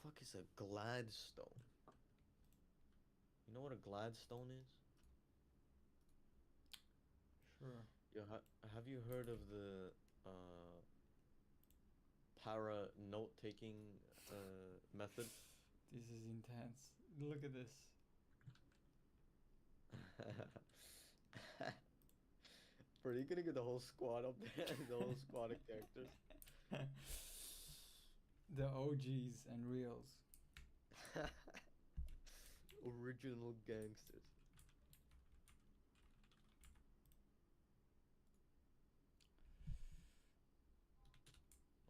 fuck is a Gladstone? You know what a Gladstone is? Sure. Yo, have you heard of the uh para note taking method? This is intense. Look at this. Bro, you gonna get the whole squad up there, the whole squad of characters. The OGs and reals. Original gangsters.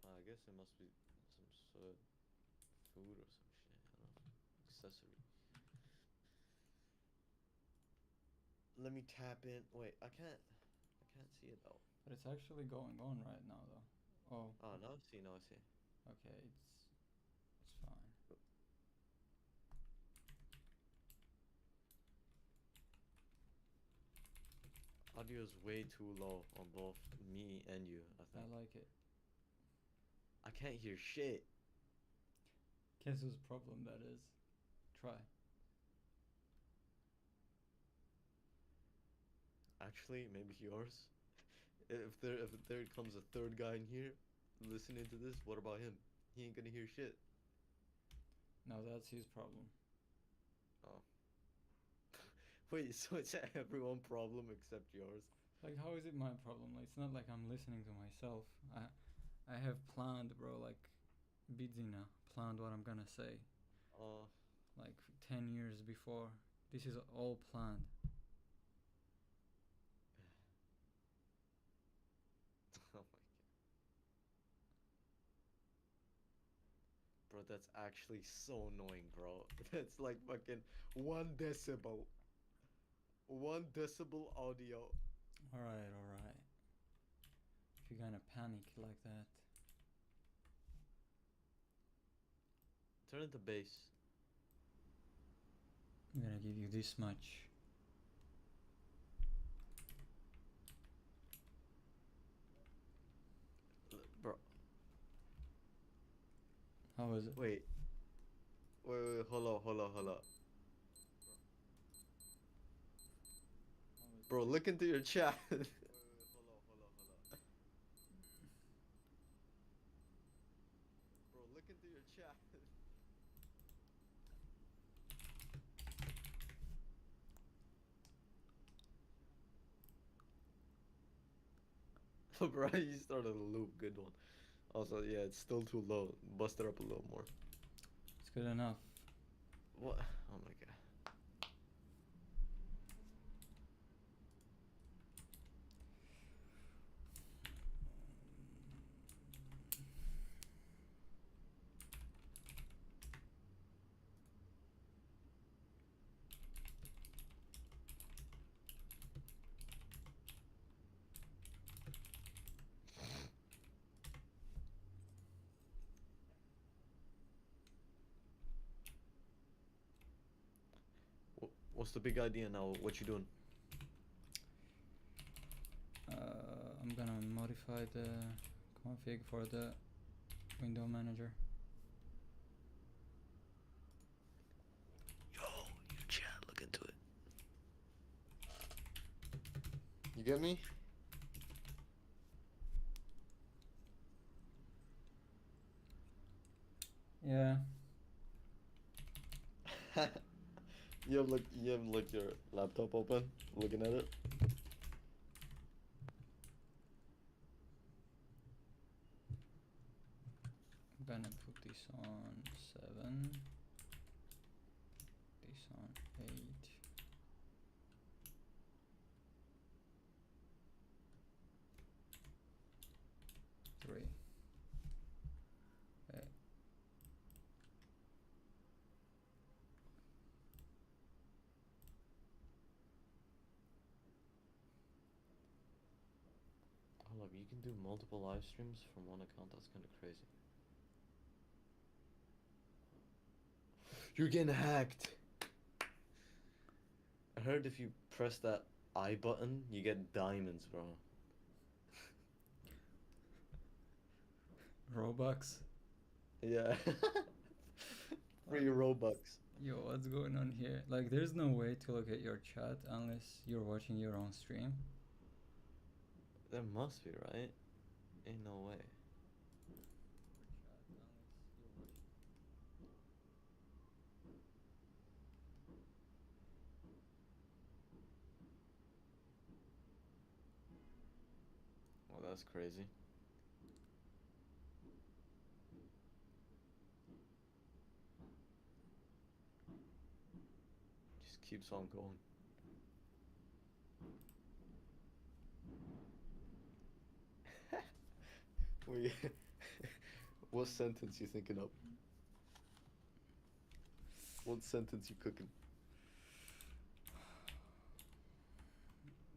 I guess it must be some sort of food or some shit. I don't know. Accessory. Let me tap in. Wait, I can't see it though. But it's actually going on right now though. Oh, Oh, now I see, now I see. okay, it's fine. Audio is way too low on both me and you, I I think. like it. I can't hear shit. Guess whose problem that is? Try. Actually, maybe yours. If there comes a third guy in here listening to this, what about him? He ain't gonna hear shit. No, that's his problem. Oh. Wait, so it's everyone problem except yours? Like, how is it my problem? Like, it's not like I'm listening to myself. I have planned, bro. Like, Bidzina planned what I'm gonna say. Oh. Like 10 years before. This is all planned. Oh my god. Bro, that's actually so annoying, bro. That's like fucking 1 decibel. 1 decibel audio. All right, all right. If you're gonna panic like that, Turn it to bass. I'm gonna give you this much. Bro, How is it? wait. Wait, hold on. How is Bro, it? look into your chat. Bro, look into your chat. Bro, you started a loop. Good one. Also, yeah, it's still too low. Bust it up a little more. It's good enough. What? Oh my god. What's the big idea now? What you doing? I'm gonna modify the config for the window manager. Yo, you chat, look into it. You get me? Yeah. You have your laptop open, looking at it. I'm gonna put this on 7. This on 8. Three. Okay. Hold up, you can do multiple live streams from one account. That's kind of crazy. You're getting hacked. I heard if you press that I button, you get diamonds, bro. Robux. Yeah. Free Robux. Yo, what's going on here? Like, there's no way to look at your chat unless you're watching your own stream. There must be, right? Ain't no way. Well, that's crazy. Just keeps on going. We, what sentence you thinking of? What sentence you cooking?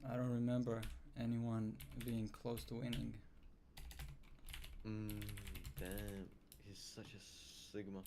I don't remember anyone being close to winning. Damn. He's such a sigma.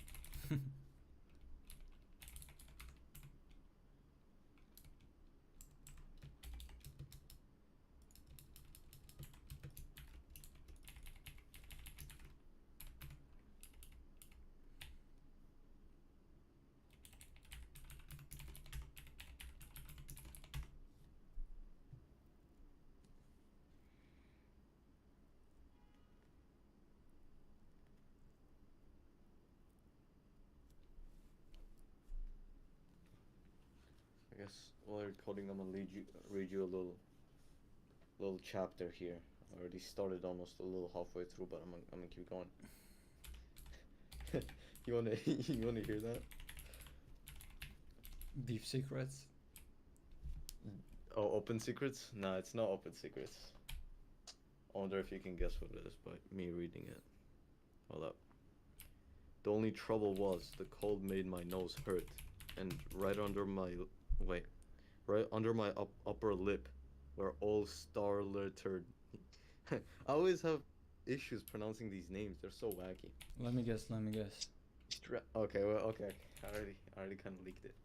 I guess while you're coding, I'm gonna read you a little chapter here. I already started almost a little halfway through, but I'm gonna keep going. You wanna you wanna hear that? Deep secrets. Oh, open secrets? Nah, it's not open secrets. I wonder if you can guess what it is by me reading it. Hold up. The only trouble was the cold made my nose hurt, and right under my upper lip, were all star-lettered. I always have issues pronouncing these names. They're so wacky. Let me guess. Okay, well, okay. I already kind of leaked it.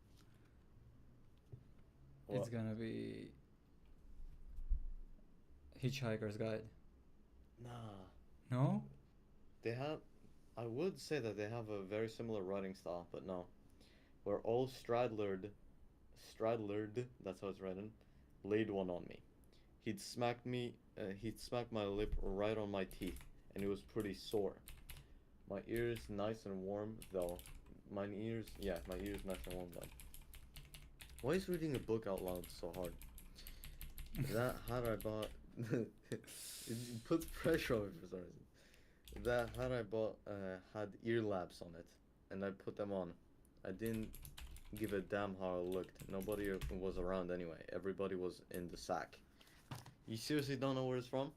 It's What? gonna be Hitchhiker's Guide. Nah. No? They have. I would say that they have a very similar writing style, but no. We're all straddlered, that's how it's written, laid one on me. He'd smacked my lip right on my teeth, and it was pretty sore. My ears nice and warm, though. My ears nice and warm, though. Why is reading a book out loud so hard? That hat I bought, it puts pressure on me for some reason. That hat I bought had ear laps on it, and I put them on. I didn't give a damn how I looked. Nobody was around anyway. Everybody was in the sack. You seriously don't know where it's from?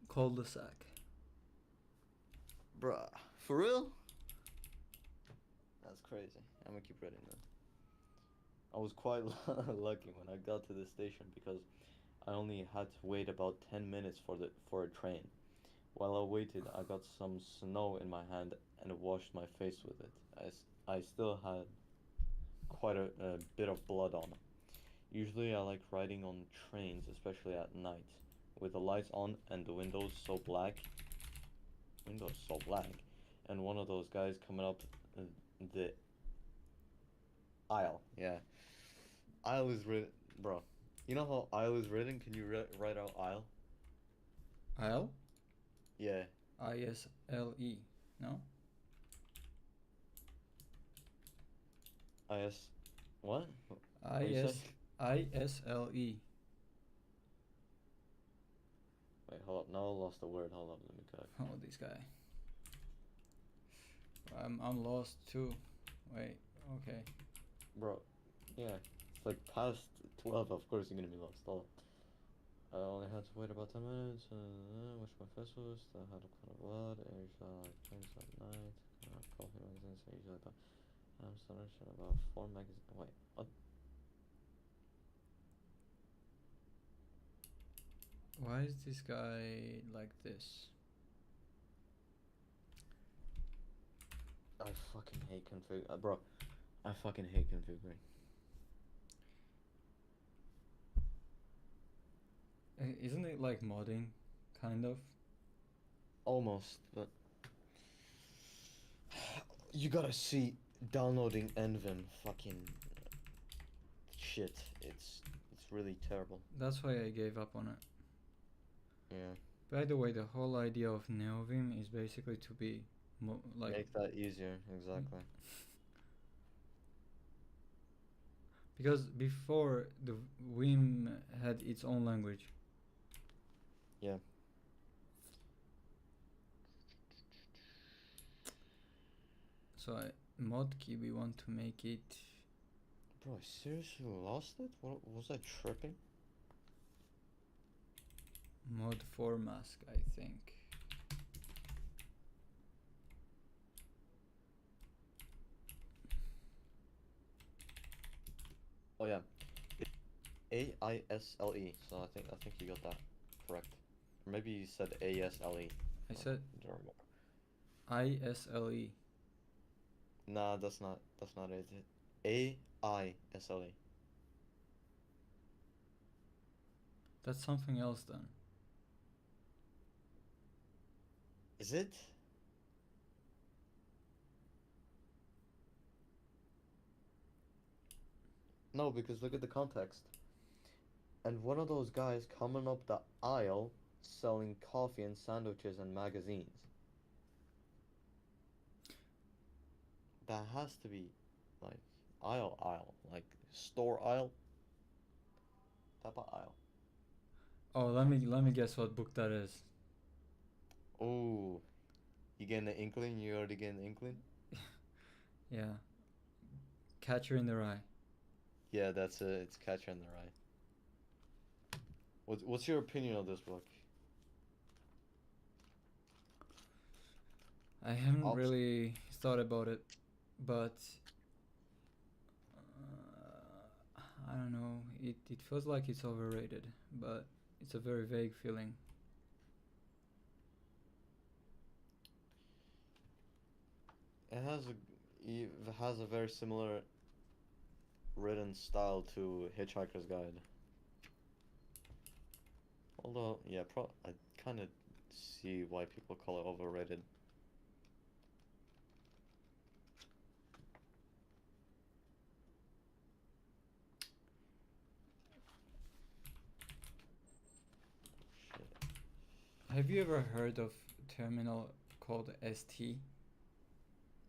Cul-de-sac. Bruh. For real? That's crazy. I'm gonna keep reading then. I was quite lucky when I got to the station because I only had to wait about 10 minutes for a train. While I waited, I got some snow in my hand and washed my face with it. I still had quite a bit of blood on. Usually I like riding on trains, especially at night, with the lights on and the windows so black, and one of those guys coming up the aisle. Yeah, aisle is written, bro. You know how aisle is written? Can you write out aisle? Isle? Yeah. ISLE. No? IS. What? What you say? ISLE. Wait, hold up. Now I lost the word. Hold up. Let me go. Oh, this guy. I'm lost too. Wait. Okay. Bro, yeah. It's like past 12. Of course you're gonna be lost. Hold up. I only had to wait about 10 minutes. Wash my face was. I had a clot of blood. Age like drinks at night. Coffee magazines. I usually thought. I'm starting about 4 magazines. Wait, what? Why is this guy like this? I fucking hate bro, I fucking hate configuring. Isn't it like modding, kind of? Almost, but you gotta see. downloading Envin, fucking shit. It's really terrible. That's why I gave up on it. Yeah. By the way, the whole idea of Neovim is basically to be like Make that easier, exactly. because before the Vim had its own language. Yeah. So Modkey, we want to make it. Bro, I seriously lost it? What was I tripping? Mod 4 mask, I think. Oh yeah. AISLE. So I think you got that correct. Or maybe you said ASLE. I said Don't remember. ISLE. Nah, that's not it. AISLE. That's something else then. Is it? No, because look at the context. And one of those guys coming up the aisle selling coffee and sandwiches and magazines. That has to be like aisle, like store aisle. Type of aisle. Oh, let me guess what book that is. Oh, you getting an inkling? You already getting an inkling? Yeah. Catcher in the Rye. Yeah, that's it. It's Catcher in the Rye. What's your opinion of this book? I haven't Ops- really thought about it, but I don't know. It feels like it's overrated, but it's a very vague feeling. It has a very similar written style to Hitchhiker's Guide. Although, yeah, I kind of see why people call it overrated. Shit. Have you ever heard of terminal called ST?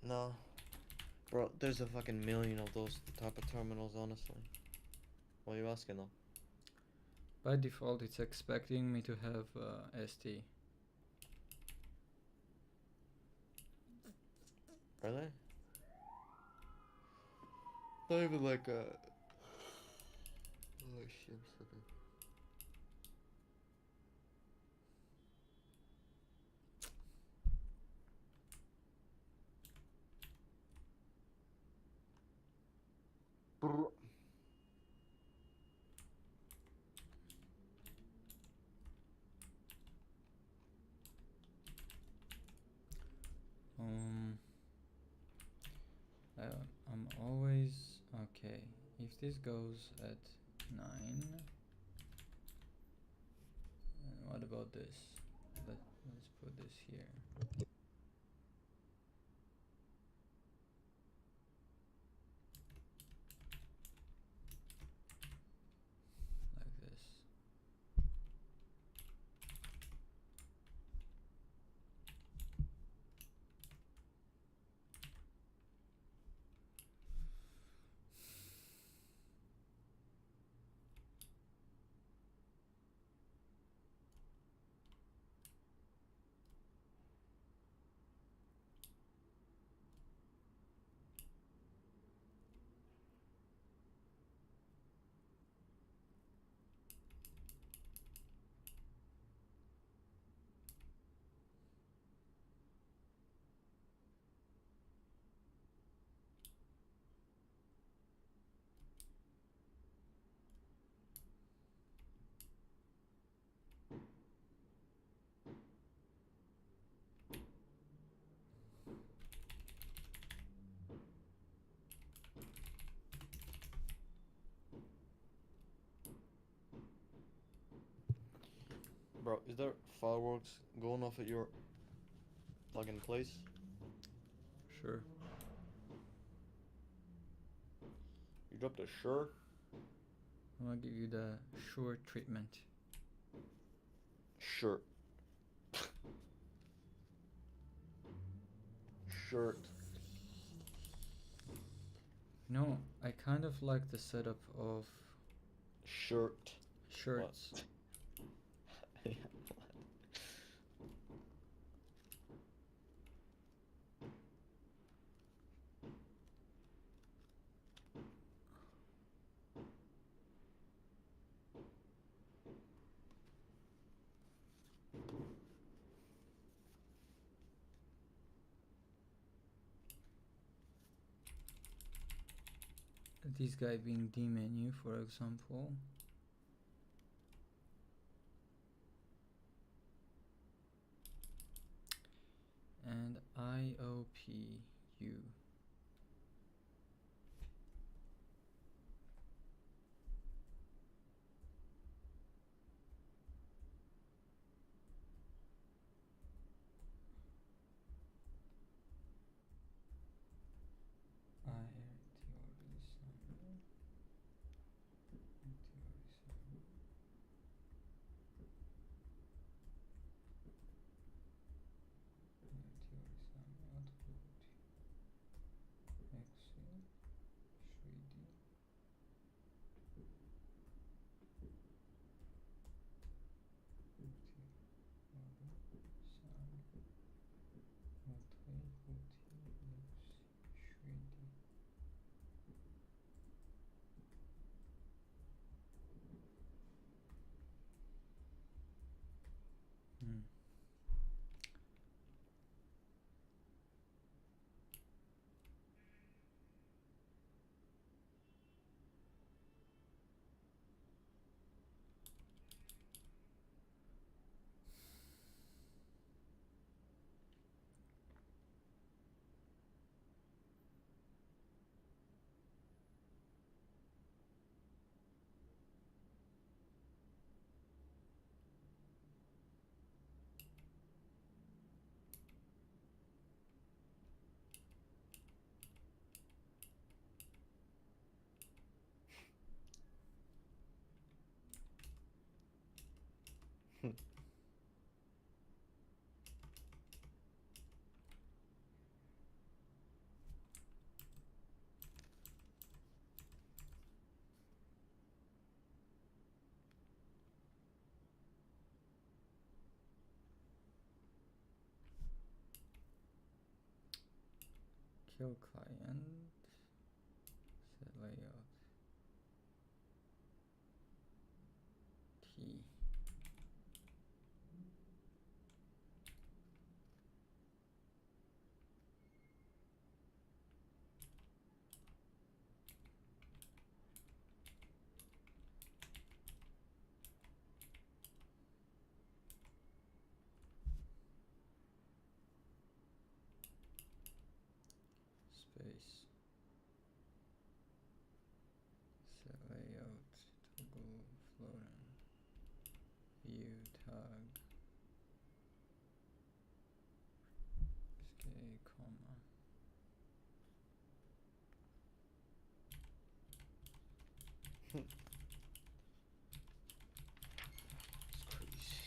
No. Bro, there's a fucking million of those type of terminals, honestly. What are you asking though? By default, it's expecting me to have ST. Really? Not even like a... Oh shit, I'm slipping. Brr. Um, I'm always okay. If this goes at 9, and what about this? Let's put this here. Like this. Bro, is there fireworks going off at your fucking place? Sure. You dropped a sure? I'm gonna give you the sure treatment. Shirt. Shirt. No, I kind of like the setup of Shirt. shirts. What? This guy being D menu, for example. And IOPU. Hmm. Kill client. Set layout. T. Space. Set layout. Toggle floating. View tag. Escape comma. It's crazy.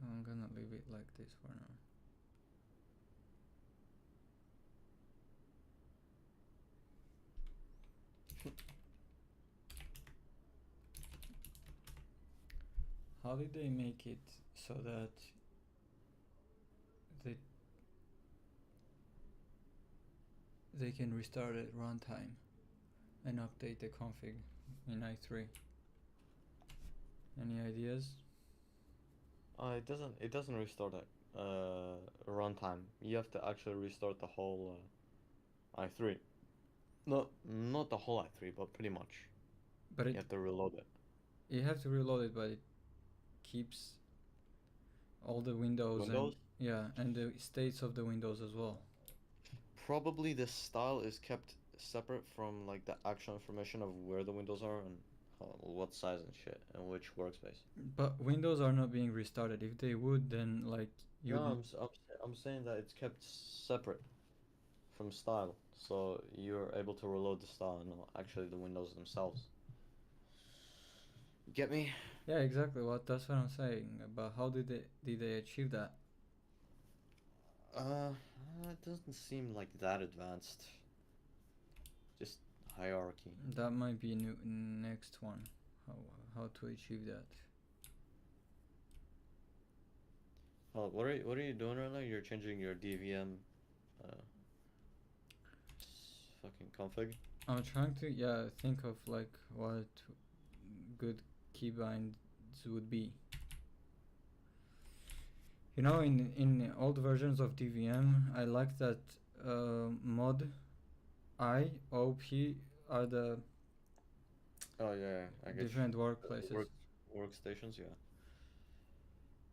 I'm gonna leave it like this for now. How did they make it so that they can restart at runtime and update the config in i3? Any ideas? It doesn't restart at runtime. You have to actually restart the whole i3. Not the whole i3, but pretty much. But You have to reload it. you have to reload it, but it keeps all the windows and Windows? yeah, and the states of the windows as well. Probably the style is kept separate from like the actual information of where the windows are and what size and shit and which workspace. But windows are not being restarted. If they would, then like No, you'd I'm saying that it's kept separate from style, so you're able to reload the style and not actually the windows themselves. Get me? yeah, exactly. What that's what I'm saying. But how did they achieve that? Uh, it doesn't seem like that advanced. Just hierarchy. That might be new next one. How how to achieve that? Oh, what are you doing right now? You're changing your DVM, uh, fucking config. I'm trying to think of like what good keybinds would be. You know, in old versions of DVM, I like that mod I OP are the Oh yeah, I get you. different workplaces. Workstations, yeah.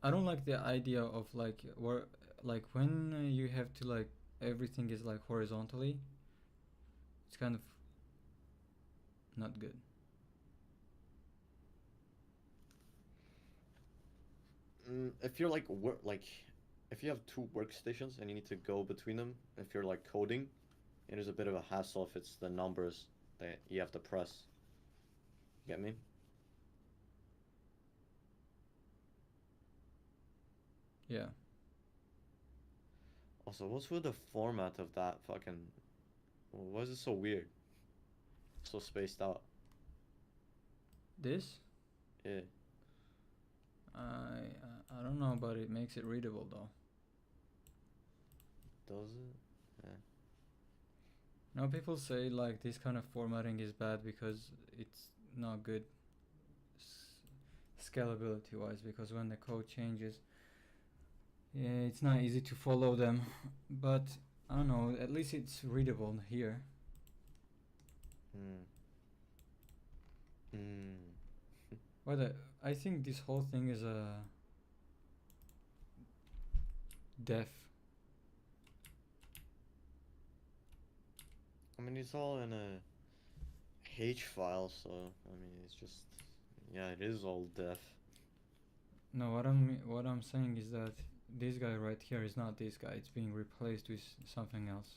I don't like the idea of like where like when you have to like everything is like horizontally. It's kind of not good. If you're if you have two workstations and you need to go between them, if you're like coding, it is a bit of a hassle if it's the numbers that you have to press. You get me? Yeah. Also, what's with the format of that fucking? Why is it so weird? So spaced out. This Yeah. I don't know, but it makes it readable though. Does it? Yeah. Now people say like this kind of formatting is bad because it's not good scalability wise, because when the code changes, yeah, it's not easy to follow them. But I don't know, at least it's readable here. Hmm. Hmm. But I think this whole thing is a def. I mean, it's all in a H file, so I mean, it's just yeah, it is all def. No, what I'm saying is that this guy right here is not this guy. It's being replaced with something else.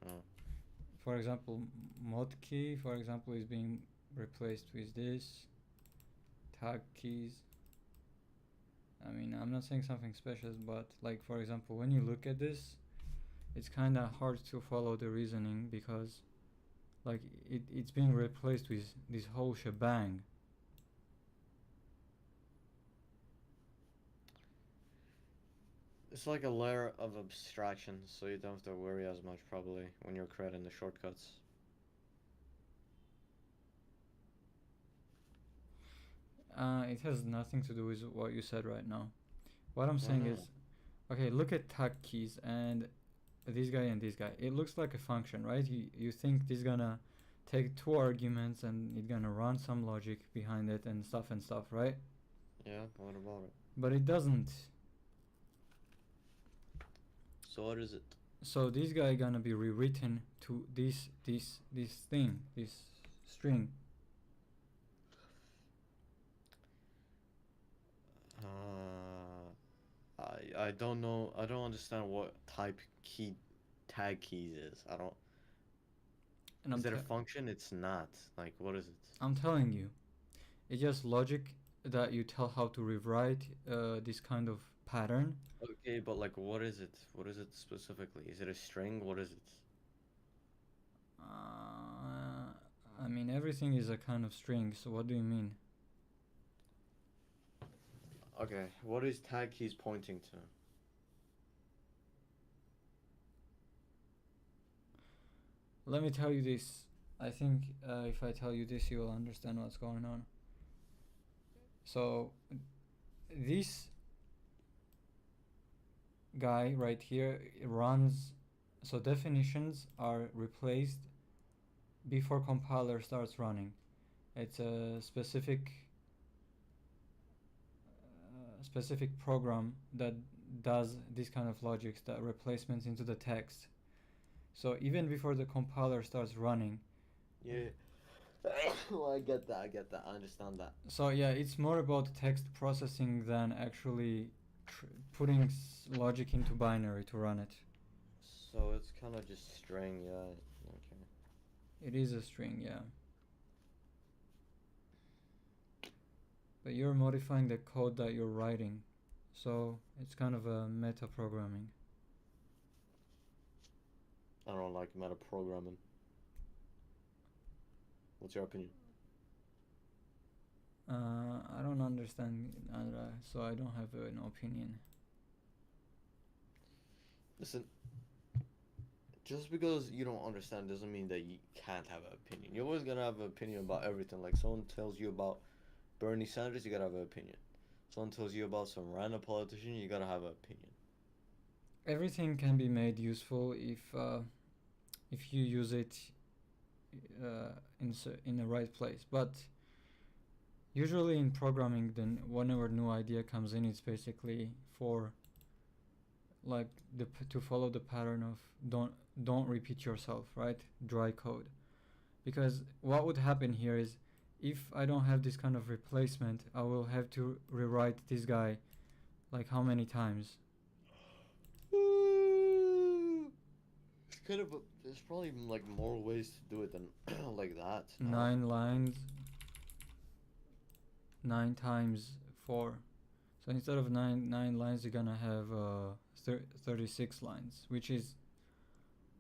Oh. For example, mod key, for example, is being replaced with this. Tag keys. I mean, I'm not saying something special, but like for example, when you look at this, it's kind of hard to follow the reasoning because like it's being replaced with this whole shebang. It's like a layer of abstraction, so you don't have to worry as much probably when you're creating the shortcuts. It has nothing to do with what you said right now. What I'm Why saying not? is, okay, look at tag keys and this guy and this guy. It looks like a function, right? You think this gonna take two arguments and it's gonna run some logic behind it and stuff, right? Yeah, what about it? But it doesn't. So what is it? So this guy gonna be rewritten to this thing, this string. I don't know. I don't understand what type key tag keys is. I don't. And Is it a function? It's not. Like, what is it? I'm telling you, it's just logic that you tell how to rewrite this kind of pattern. Okay, but like, what is it? What is it specifically? Is it a string? What is it? I mean, everything is a kind of string. So what do you mean? Okay, what is tag keys pointing to? Let me tell you this. I think if I tell you this, you will understand what's going on. So this guy right here runs, so definitions are replaced before compiler starts running. It's a specific program that does this kind of logics, that replacements into the text. So even before the compiler starts running. Yeah. Well, I get that. I understand that. So yeah, it's more about text processing than actually putting logic into binary to run it. So it's kind of just string, yeah. Okay. It is a string, yeah. But you're modifying the code that you're writing, so it's kind of a meta programming. I don't like meta programming. What's your opinion? I don't understand, so I don't have an opinion. Listen, just because you don't understand doesn't mean that you can't have an opinion. You're always gonna have an opinion about everything. Like someone tells you about Bernie Sanders, you gotta have an opinion. Someone tells you about some random politician, you gotta have an opinion. Everything can be made useful if you use it in the right place. But usually in programming, then whenever new idea comes in, it's basically for like to follow the pattern of don't repeat yourself, right? Dry code. Because what would happen here is, if I don't have this kind of replacement, I will have to rewrite this guy like how many times? It's kind of there's probably like more ways to do it than like that. 9 lines, 9 times 4. So instead of 9 lines, you're gonna have 36 lines, which is,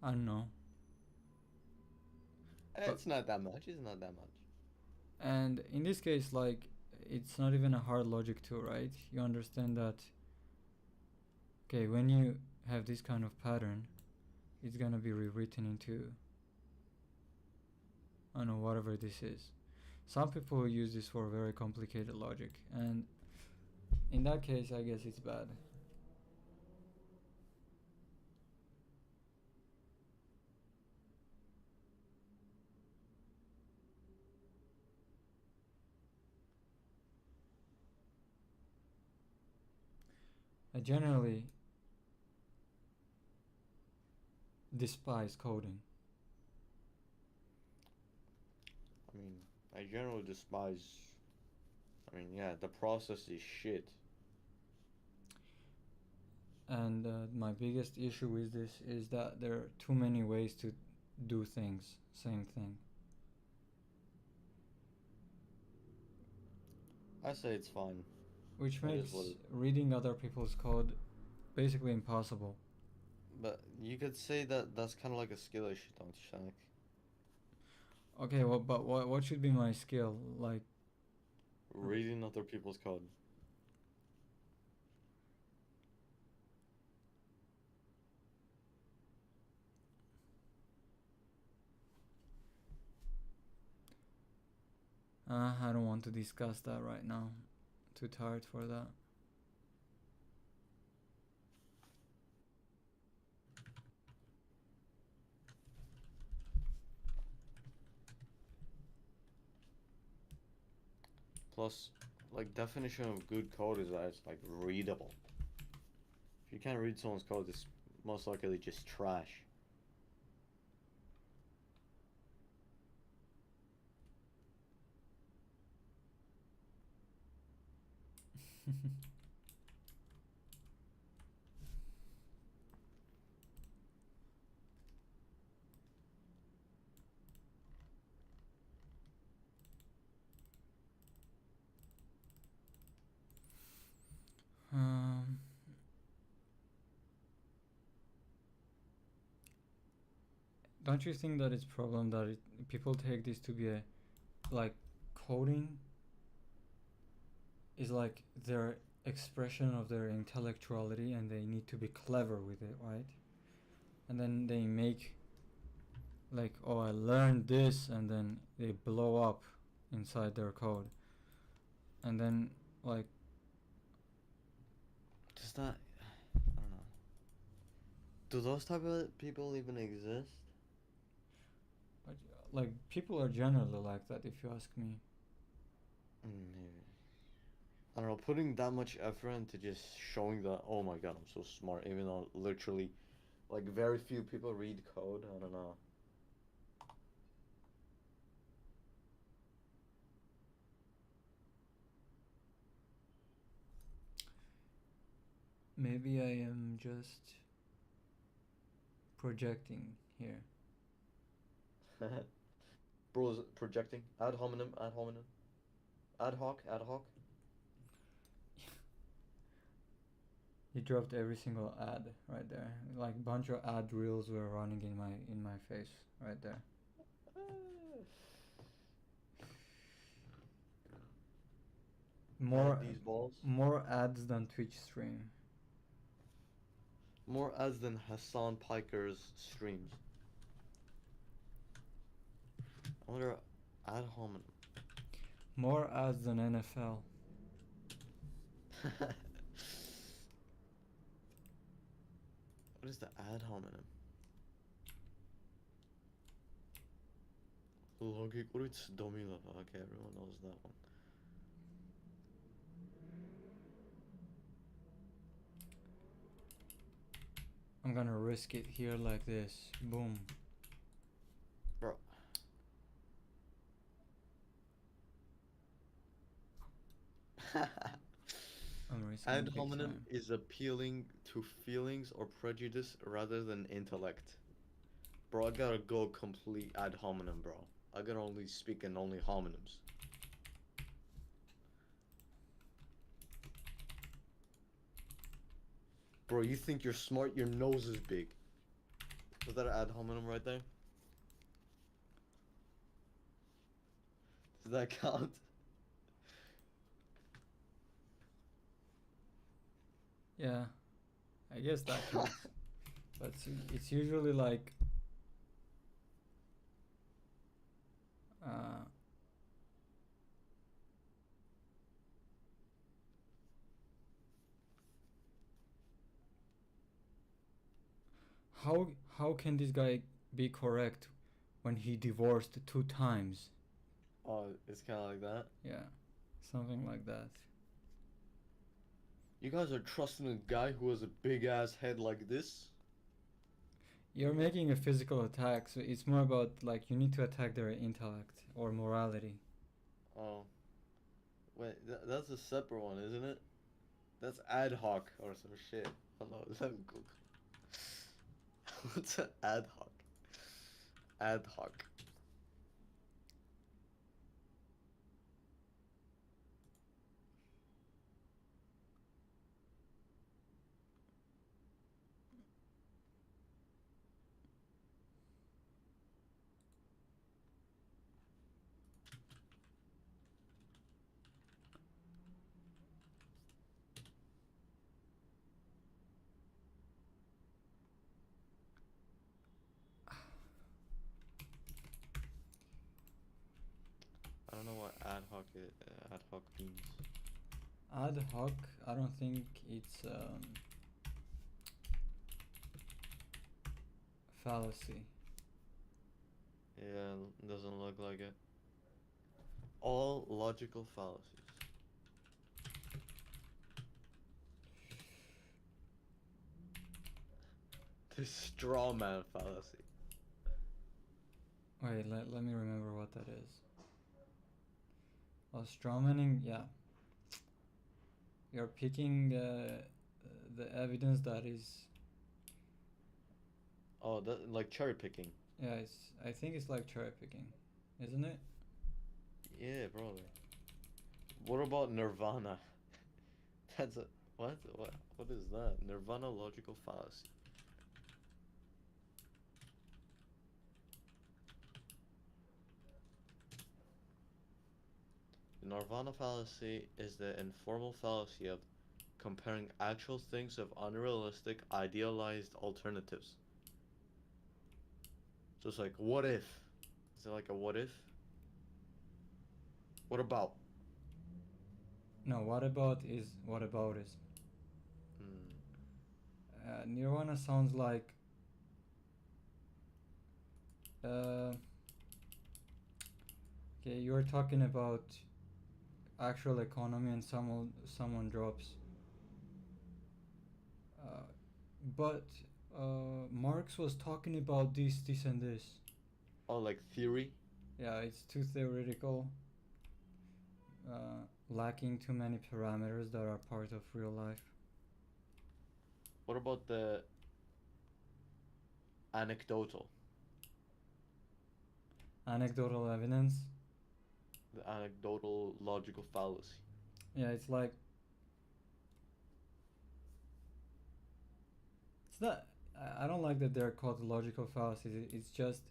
I don't know. It's not that much. It's not that much. And in this case, like, it's not even a hard logic tool, right? You understand that, okay, when you have this kind of pattern, it's gonna be rewritten into, I don't know, whatever this is. Some people use this for very complicated logic, and in that case, I guess it's bad. I generally despise coding. I mean, I generally despise. I mean, yeah, the process is shit. And my biggest issue with this is that there are too many ways to do things, same thing. I say it's fine. Which That makes is what reading other people's code basically impossible. But you could say that that's kind of like a skill issue, don't you think? Okay, well, but what should be my skill? Like, Reading other people's code. I don't want to discuss that right now. Too tired for that. Plus, like definition of good code is that it's like readable. If you can't read someone's code, it's most likely just trash. um, don't you think that it's problem that people take this to be a, like, coding is like their expression of their intellectuality, and they need to be clever with it, right? And then they make like, oh, I learned this, and then they blow up inside their code. and then like Does that? I don't know. Do those type of people even exist? but, like people are generally like that if you ask me. Maybe. I don't know. Putting that much effort into just showing that, oh my god, I'm so smart, even though literally, like, very few people read code. I don't know. Maybe I am just projecting here. Bro's projecting. Ad hominem, ad hominem. Ad hoc, ad hoc. He dropped every single ad right there. Like bunch of ad reels were running in my face right there. More Add these balls. more ads than Twitch stream. More ads than Hassan Piker's streams. I wonder, ad hominem. More ads than NFL. What is the ad hominem? Logic Uritz Domilova. Okay, everyone knows that one. I'm gonna risk it here like this. Boom. Bro. I'm risking Ad big hominem time. is appealing to feelings or prejudice rather than intellect. Bro, I gotta go complete ad hominem, bro. I gotta only speak in only homonyms. Bro, you think you're smart? Your nose is big. Was that an ad hominem right there? Does that count? Yeah, I guess that counts. But it's usually like uh, how can this guy be correct when he divorced 2 times? Oh, it's kind of like that. Yeah, something like that. You guys are trusting a guy who has a big ass head like this? You're making a physical attack, so it's more about like you need to attack their intellect or morality. Oh. Wait, that's a separate one, isn't it? That's ad hoc or some shit. Hold on, let me Google. What's an ad hoc? Ad hoc. I don't know what ad hoc means. Ad hoc, I don't think it's fallacy. Yeah, doesn't look like it. All logical fallacies. The straw man fallacy. Wait, let me remember what that is. Well, strawmanning, yeah. You're picking the evidence that is, Oh, that like cherry picking. yeah, I think it's like cherry picking, isn't it? Yeah, probably. What about Nirvana? That's a what? What is that? Nirvana logical fallacy. The Nirvana fallacy is the informal fallacy of comparing actual things with unrealistic, idealized alternatives. So it's like, what if? Is it like a what if? What about? No, what about is what about is. Hmm. Nirvana sounds like uh, okay, you're talking about actual economy and someone drops. Uh, but Marx was talking about this, and this. Oh, like theory? Yeah, it's too theoretical, lacking too many parameters that are part of real life. What about the anecdotal? Anecdotal evidence. The anecdotal logical fallacy. Yeah, it's like it's not. I don't like that they're called logical fallacies. It's just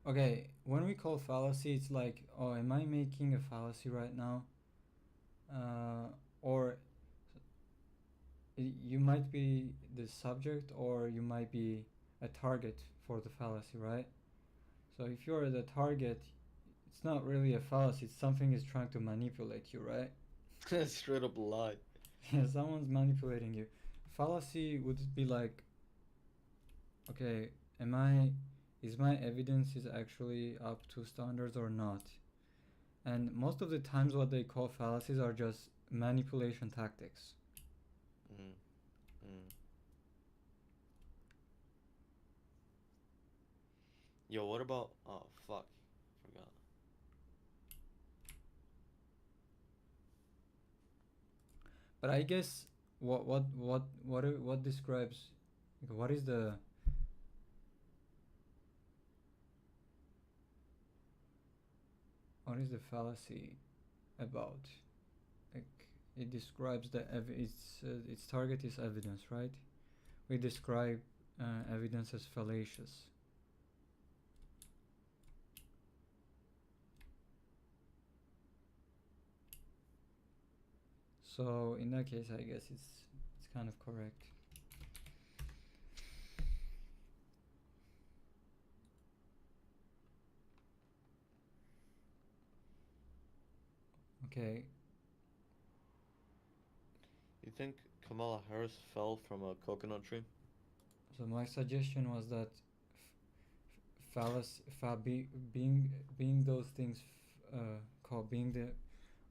okay. When we call fallacy, it's like, oh, am I making a fallacy right now? Or you might be the subject, or you might be a target for the fallacy, right? So if you're the target, it's not really a fallacy. It's something is trying to manipulate you, right? Straight up lie. Yeah, someone's manipulating you. Fallacy would be like, okay, am I is my evidence is actually up to standards or not? And most of the times what they call fallacies are just manipulation tactics. Mm. Mm. Yo, what about? Oh fuck, forgot. But I guess what describes what is the what is the fallacy about? Like it describes its target is evidence, right? We describe evidence as fallacious. So in that case, I guess it's kind of correct. Okay, You think Kamala Harris fell from a coconut tree? so my suggestion was that fallacy, being those things, called being the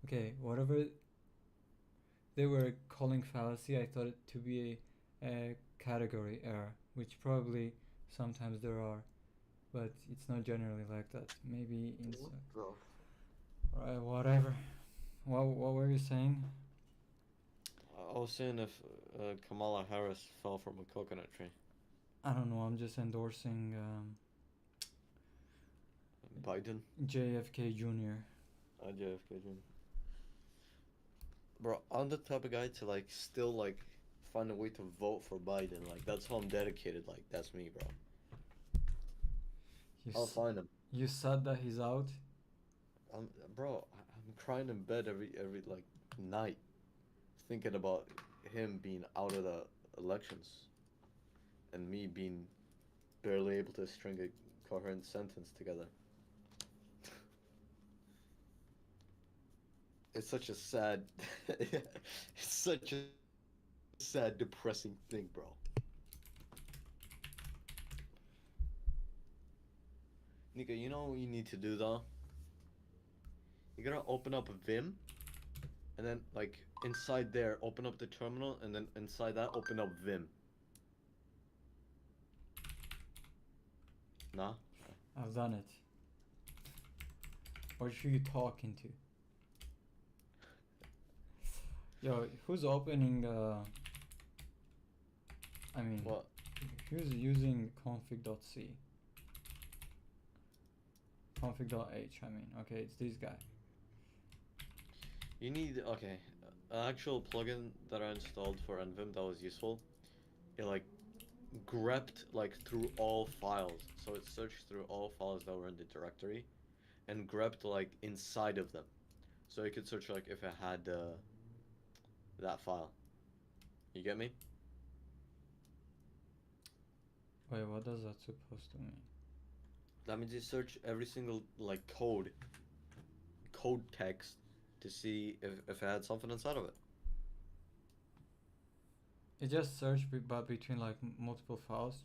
okay whatever they were calling fallacy, I thought it to be a category error, which probably sometimes there are, but it's not generally like that. Maybe in What the? alright, whatever. What were you saying? I was saying if Kamala Harris fell from a coconut tree. I don't know. I'm just endorsing Biden? JFK Jr. JFK Jr. Bro, I'm the type of guy to like still like find a way to vote for Biden. Like that's how I'm dedicated. Like that's me, bro. You I'll s- find him. you said that he's out. I'm crying in bed every like night, thinking about him being out of the elections, and me being barely able to string a coherent sentence together. It's such a sad, it's such a sad, depressing thing, bro. Nika, you know what you need to do though? You gotta open up Vim, and then like inside there, open up the terminal, and then inside that, open up Vim. Nah? I've done it. What are you talking to? Yo, who's opening? I mean, What? who's using config.c? Config.h. I mean, okay, it's this guy. You need, okay, an actual plugin that I installed for NVim that was useful. It like grepped like through all files. So it searched through all files that were in the directory and grepped like inside of them. So it could search like if it had that file. You get me? Wait, what does that supposed to mean? That means you search every single like code text to see if it had something inside of it. It just searched but between like multiple files.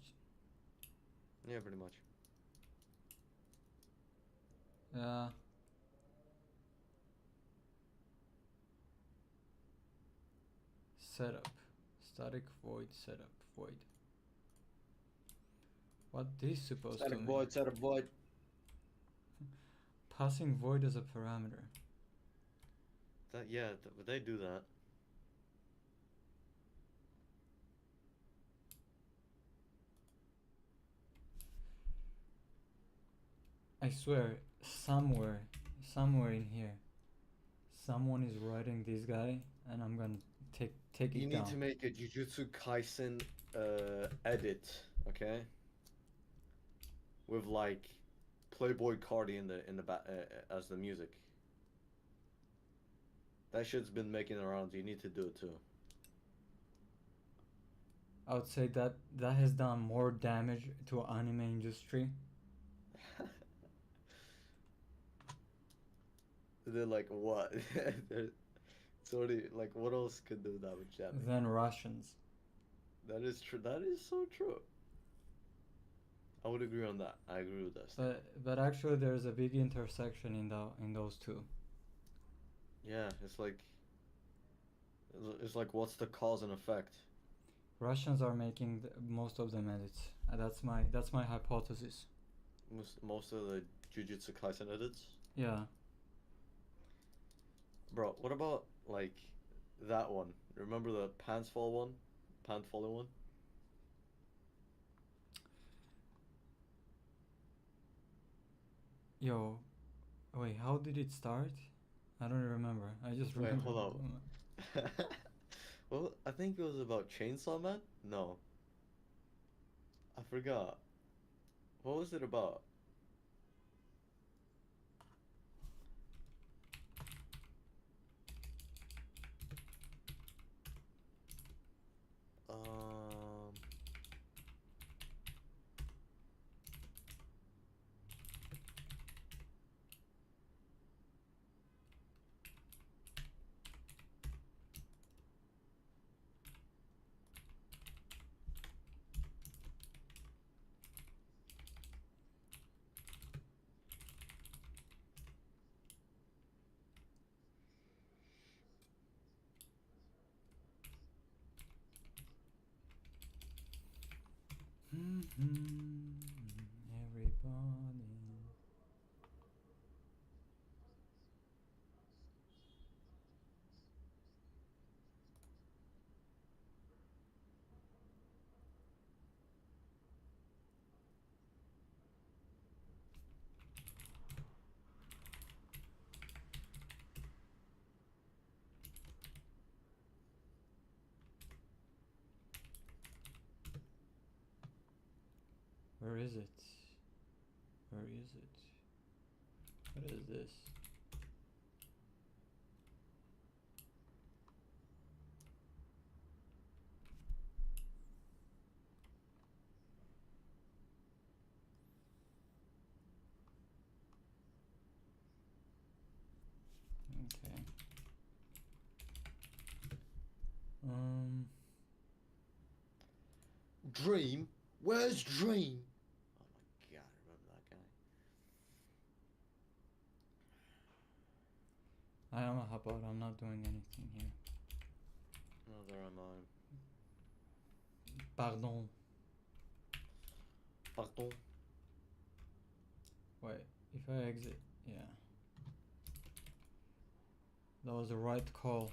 Yeah, pretty much. Yeah. Setup. Static void setup void. What this supposed to mean? Set a void. Passing void as a parameter. That yeah, they do that. I swear, somewhere in here, someone is writing this guy, and I'm gonna take You it need down. to make a Jujutsu Kaisen edit, okay? With like Playboy Cardi in the as the music. That shit's been making the rounds. You need to do it too. I would say that has done more damage to anime industry. They're like what? It's already like what else could do that with Japanese? Than Russians. That is true. That is so true. I would agree on that. I agree with that. But actually, there's a big intersection in those two. Yeah, it's like what's the cause and effect? Russians are making most of them edits. That's my hypothesis. Most of the Jujutsu Kaisen edits. Yeah. Bro, what about like that one? Remember the pants fall one? Pant falling one? Yo, wait, how did it start? I don't remember. I just Wait, remember. hold up. Well, I think it was about Chainsaw Man? No. I forgot. What was it about? Um, Everybody. Where is it? Where is it? What is this? Okay. Dream? Where's Dream? Oh my god, I remember that guy. I am a hop out. I'm not doing anything here. Neither am I. Pardon. Pardon? Wait, if I exit, yeah. That was the right call.